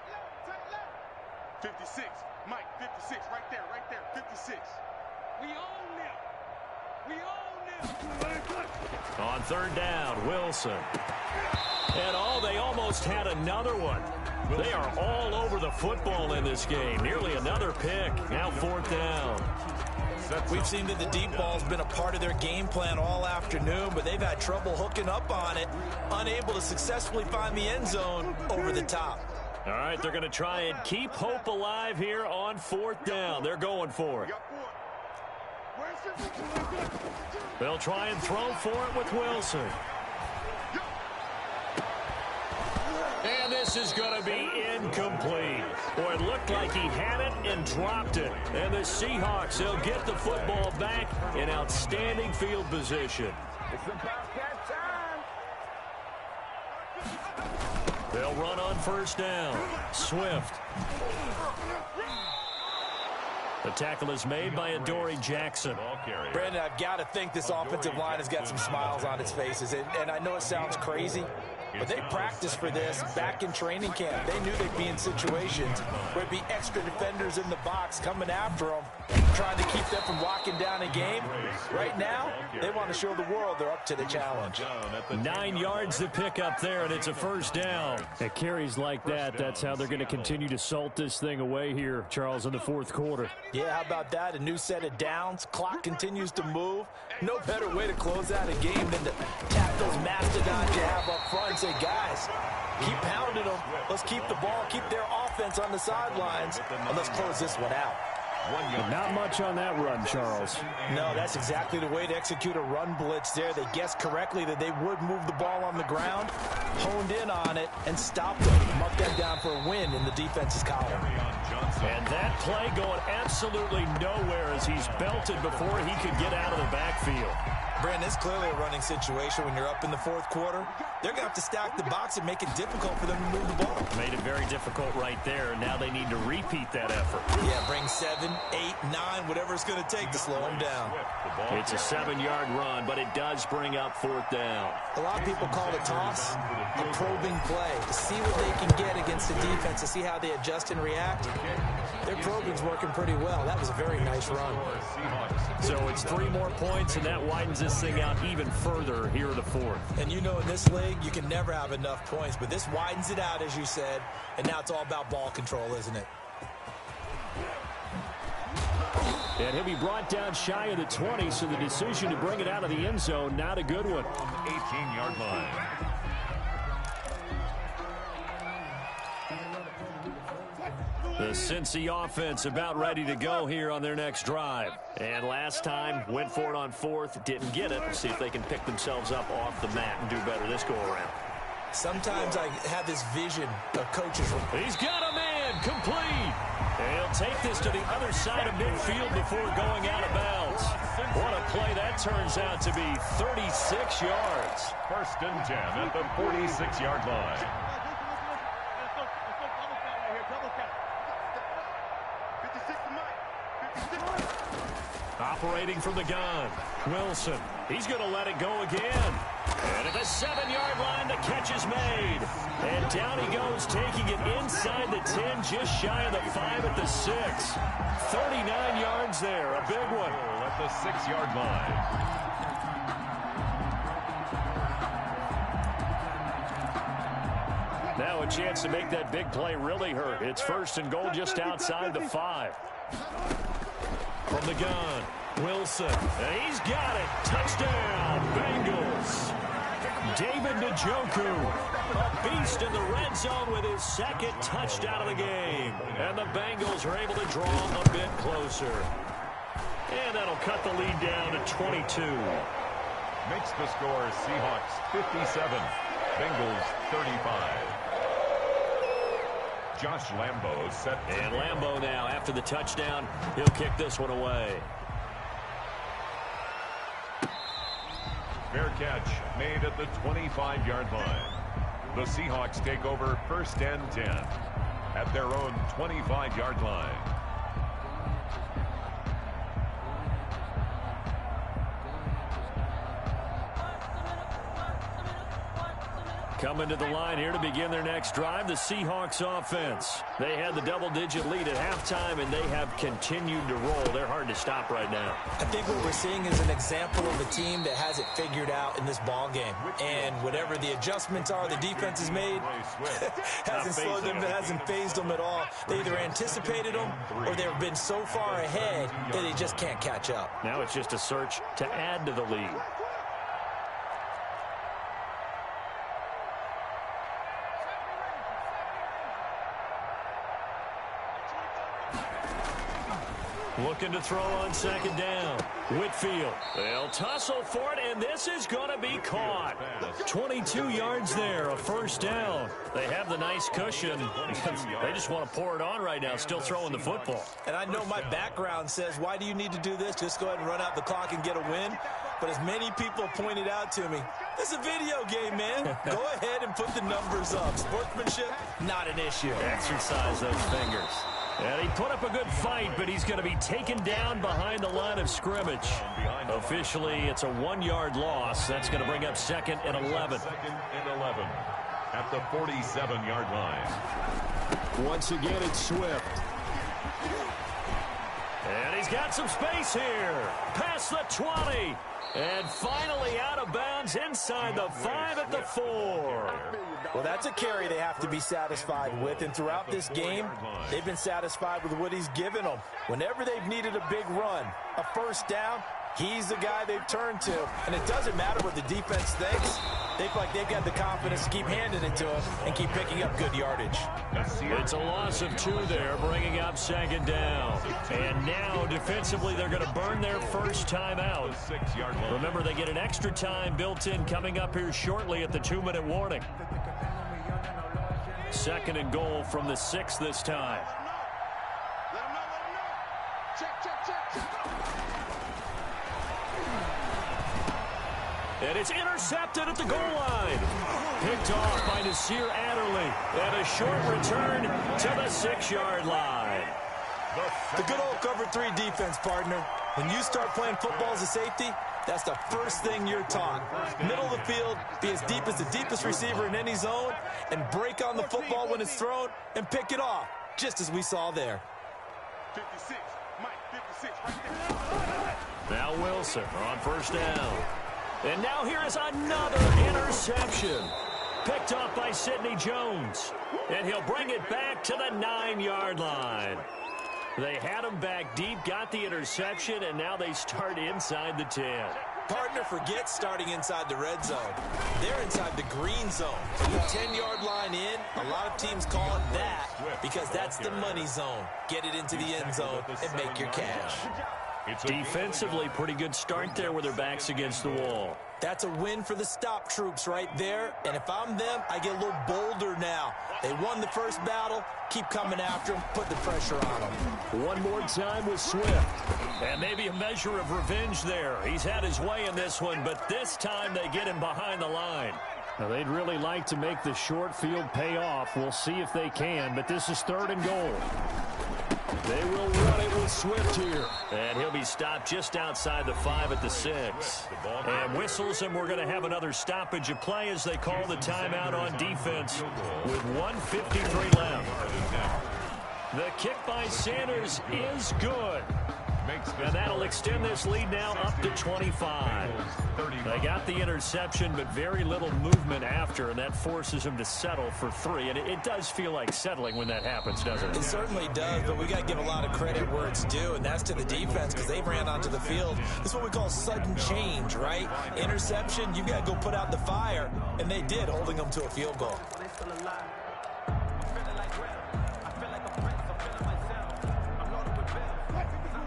left. 56. Mike, 56. Right there. 56. We own them. We own them. On third down, Wilson. And they almost had another one. They are all over the football in this game. Nearly another pick. Now fourth down. We've seen that the deep ball's been a part of their game plan all afternoon, but they've had trouble hooking up on it, unable to successfully find the end zone over the top. All right, they're going to try and keep hope alive here on fourth down. They're going for it. They'll try and throw for it with Wilson. And this is going to be incomplete. Boy, it looked like he had it and dropped it. And the Seahawks, they'll get the football back in outstanding field position. They'll run on first down. Swift. The tackle is made by Adoree Jackson. Brandon, I've got to think this offensive line has got some smiles on its faces. And I know it sounds crazy, but they practiced for this back in training camp. They knew they'd be in situations where it'd be extra defenders in the box coming after them, trying to keep them from locking down a game. Right now, they want to show the world they're up to the challenge. 9 yards to pick up there, and it's a first down. At carries like that, that's how they're going to continue to salt this thing away here, Charles, in the fourth quarter. Yeah, how about that? A new set of downs. Clock continues to move. No better way to close out a game than to tap those mastodons you have up front and say, guys, keep pounding them. Let's keep the ball, keep their offense on the sidelines, and let's close this one out. Not much on that run, Charles. No, that's exactly the way to execute a run blitz there. They guessed correctly that they would move the ball on the ground, honed in on it, and stopped them. Marked them down for a win in the defense's column. And that play going absolutely nowhere as he's belted before he could get out of the backfield. Brandon, it's clearly a running situation when you're up in the fourth quarter. They're going to have to stack the box and make it difficult for them to move the ball. Made it very difficult right there. Now they need to repeat that effort. Yeah, bring 7, 8, 9, whatever it's going to take to slow them down. It's a 7-yard run, but it does bring up fourth down. A lot of people call it a toss, a probing play, to see what they can get against the defense, to see how they adjust and react. Their probing's working pretty well. That was a very nice run. So it's 3 more points, and that widens this thing out even further here in the fourth. And you know, in this league, you can never have enough points, but this widens it out, as you said, and now it's all about ball control, isn't it? And he'll be brought down shy of the 20, so the decision to bring it out of the end zone, not a good one. 18-yard line. The Cincy offense about ready to go here on their next drive. And last time, went for it on fourth, didn't get it. We'll see if they can pick themselves up off the mat and do better this go-around. Sometimes I have this vision of coaches. He's got a man, complete. He'll take this to the other side of midfield before going out of bounds. What a play that turns out to be, 36 yards. First and 10 at the 46-yard line. Operating from the gun, Wilson. He's going to let it go again. And at the 7-yard line, the catch is made. And down he goes, taking it inside the 10, just shy of the 5 at the 6. 39 yards there, a big one. At the 6-yard line. Now a chance to make that big play really hurt. It's first and goal just outside the 5. From the gun, Wilson. And he's got it. Touchdown, Bengals. David Njoku, a beast in the red zone with his second touchdown of the game. And the Bengals are able to draw a bit closer. And that'll cut the lead down to 22. Makes the score Seahawks 57, Bengals 35. Josh Lambo set. And Lambo now, after the touchdown, he'll kick this one away. Fair catch made at the 25-yard line. The Seahawks take over first and 10 at their own 25-yard line. Coming to the line here to begin their next drive, the Seahawks offense. They had the double-digit lead at halftime, and they have continued to roll. They're hard to stop right now. I think what we're seeing is an example of a team that has it figured out in this ball game. And whatever the adjustments are the defense has made, hasn't slowed them, hasn't phased them at all. They either anticipated them or they've been so far ahead that they just can't catch up. Now it's just a search to add to the lead. Looking to throw on second down. Whitfield. They'll tussle for it, and this is going to be caught. 22 yards there, a first down. They have the nice cushion. They just want to pour it on right now, still throwing the football. And I know my background says, why do you need to do this? Just go ahead and run out the clock and get a win. But as many people pointed out to me, it's a video game, man. Go ahead and put the numbers up. Sportsmanship, not an issue. Exercise those fingers. And he put up a good fight, but he's going to be taken down behind the line of scrimmage. Officially, it's a 1-yard loss. That's going to bring up 2nd and 11. 2nd and 11 at the 47-yard line. Once again, it's Swift. And he's got some space here. Past the 20. And finally out of bounds inside the 5 at the 4. Well, that's a carry they have to be satisfied with. And throughout this game, they've been satisfied with what he's given them. Whenever they've needed a big run, a first down, he's the guy they've turned to. And it doesn't matter what the defense thinks. They feel like they've got the confidence to keep handing it to him and keep picking up good yardage. It's a loss of 2 there, bringing up 2nd down. And now, defensively, they're going to burn their first time out. Remember, they get an extra time built in coming up here shortly at the 2-minute warning. 2nd and goal from the 6 this time. Let him know. Check. And it's intercepted at the goal line. Picked off by Nasir Adderley. And a short return to the 6-yard line. The good old cover 3 defense, partner. When you start playing football as a safety, that's the first thing you're taught. Middle of the field, be as deep as the deepest receiver in any zone, and break on the football when it's thrown and pick it off, just as we saw there. 56, Mike, 56, right there. Now Wilson on first down. And now here is another interception. Picked off by Sidney Jones. And he'll bring it back to the 9-yard line. They had him back deep, got the interception, and now they start inside the 10. Partner, forget starting inside the red zone. They're inside the green zone. From the 10-yard line in, a lot of teams call it that because that's the money zone. Get it into the end zone and make your cash. Defensively, pretty good start there with their backs against the wall. That's a win for the stop troops right there. And if I'm them, I get a little bolder now. They won the first battle. Keep coming after them. Put the pressure on them. One more time with Swift. And maybe a measure of revenge there. He's had his way in this one, but this time they get him behind the line. Now, they'd really like to make the short field pay off. We'll see if they can, but this is 3rd and goal. They will run it with Swift here. And he'll be stopped just outside the 5 at the 6. And whistles, and we're going to have another stoppage of play as they call the timeout on defense with 1:53 left. The kick by Sanders is good. And that'll extend this lead now up to 25. They got the interception, but very little movement after, and that forces them to settle for 3. And it does feel like settling when that happens, doesn't it? It certainly does, but we got to give a lot of credit where it's due, and that's to the defense because they ran onto the field. This is what we call sudden change, right? Interception, you got to go put out the fire, and they did, holding them to a field goal.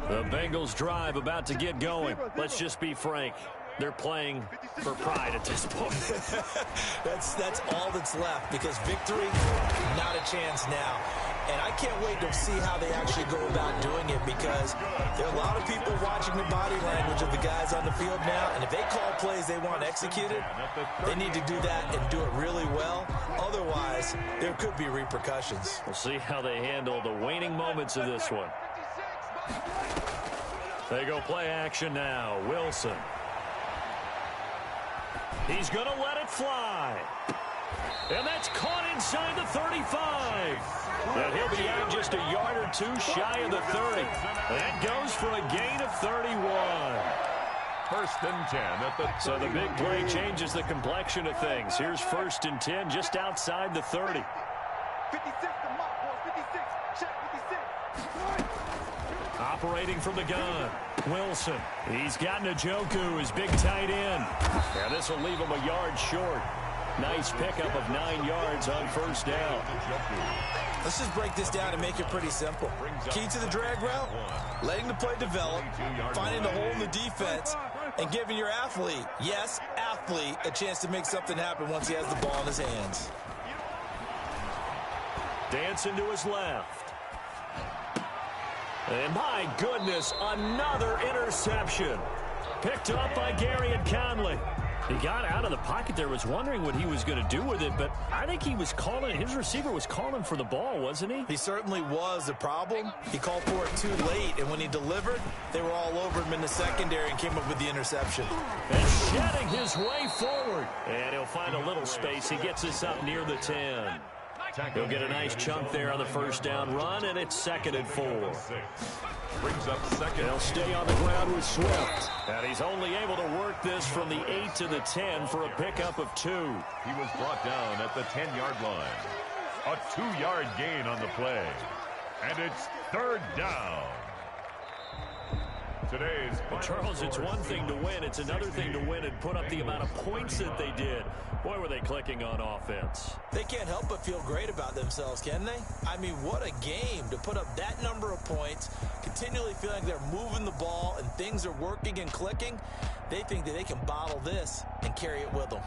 The Bengals drive about to get going. Let's just be frank. They're playing for pride at this point. That's all that's left because victory, not a chance now. And I can't wait to see how they actually go about doing it because there are a lot of people watching the body language of the guys on the field now. And if they call plays they want executed, they need to do that and do it really well. Otherwise, there could be repercussions. We'll see how they handle the waning moments of this one. They go play action now. Wilson. He's going to let it fly. And that's caught inside the 35. And he'll be out just a yard or two shy of the 30. That goes for a gain of 31. First and 10 at the 30. So the big play changes the complexion of things. Here's first and 10 just outside the 30. 56 to Mott, boys. 56. Check 56. Operating from the gun, Wilson. He's got Njoku, his big tight end. Yeah, this will leave him a yard short. Nice pickup of 9 yards on first down. Let's just break this down and make it pretty simple. Key to the drag route, letting the play develop, finding the hole in the defense, and giving your athlete, yes, athlete, a chance to make something happen once he has the ball in his hands. Dancing to his left. And my goodness, another interception. Picked up by Gary Conley. He got out of the pocket there, was wondering what he was going to do with it, but I think he was calling, his receiver was calling for the ball, wasn't he? He certainly was. The problem, he called for it too late, and when he delivered, they were all over him in the secondary and came up with the interception. And shedding his way forward. And he'll find a little space. He gets us up near the 10. He'll get a nice chunk there on the first down run, and it's 2nd and 4. Brings up second. They'll stay on the ground with Swift. And he's only able to work this from the 8 to the 10 for a pickup of 2. He was brought down at the 10-yard line. A 2-yard gain on the play. And it's 3rd down. Today's Well, Charles, it's one thing to win. It's another thing to win and put up the amount of points that they did. Boy, were they clicking on offense. They can't help but feel great about themselves, can they? I mean, what a game to put up that number of points, continually feeling like they're moving the ball and things are working and clicking. They think that they can bottle this and carry it with them.